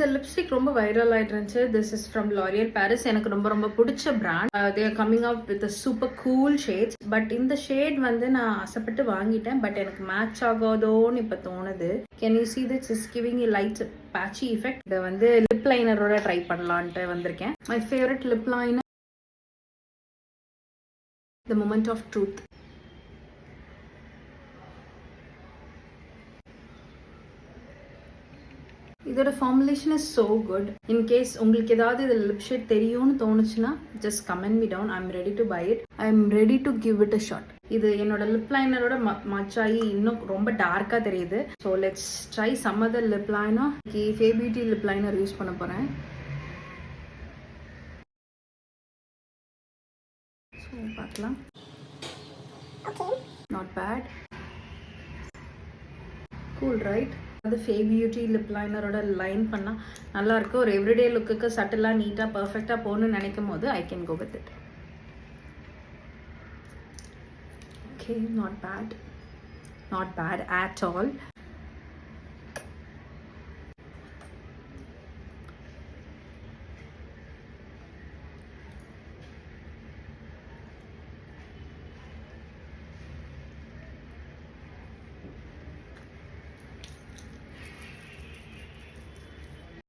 இந்த லிப்ஸ்டிக் ரொம்ப வைரல் ஆயிட்டு இருந்துச்சு. This is from L'Oreal Paris. எனக்கு ரொம்ப ரொம்ப பிடிச்ச brand. They are coming out with super cool shades. But இந்த ஷேட் வந்து நான் ஆசைப்பட்டு வாங்கிட்டேன். பட் எனக்கு மேட்ச் ஆகாதோன்னு இப்போ தோணுது. Can you see this is giving a light patchy effect. இதை வந்து லிப் லைனரோட ட்ரை பண்ணலான்ட்டு வந்திருக்கேன். My favourite lip liner The Moment of Truth. இதோட formulation is so good. In case உங்களுக்கு ஏதாவது இதில் லிப் ஷேட் தெரியும்னு தோணுச்சுன்னா just comment me down. I am ready to buy it. I am ready to give it a shot. இது என்னோட lip லைனரோட much ஆகி இன்னும் ரொம்ப டார்க்காக தெரியுது. So let's try some other lip liner. Fae Beauty lip liner use பண்ண போகிறேன். So பார்க்கலாம். Not bad. Cool right. அது ஃபே பியூட்டி லிப் லைனரோட லைன் பண்ணால் நல்லாயிருக்கு. ஒரு எவ்ரிடே லுக்குக்கு சட்டிலாக நீட்டாக பர்ஃபெக்டாக போகணுன்னு நினைக்கும் போது I can go with it. Okay, not bad. Not bad at all.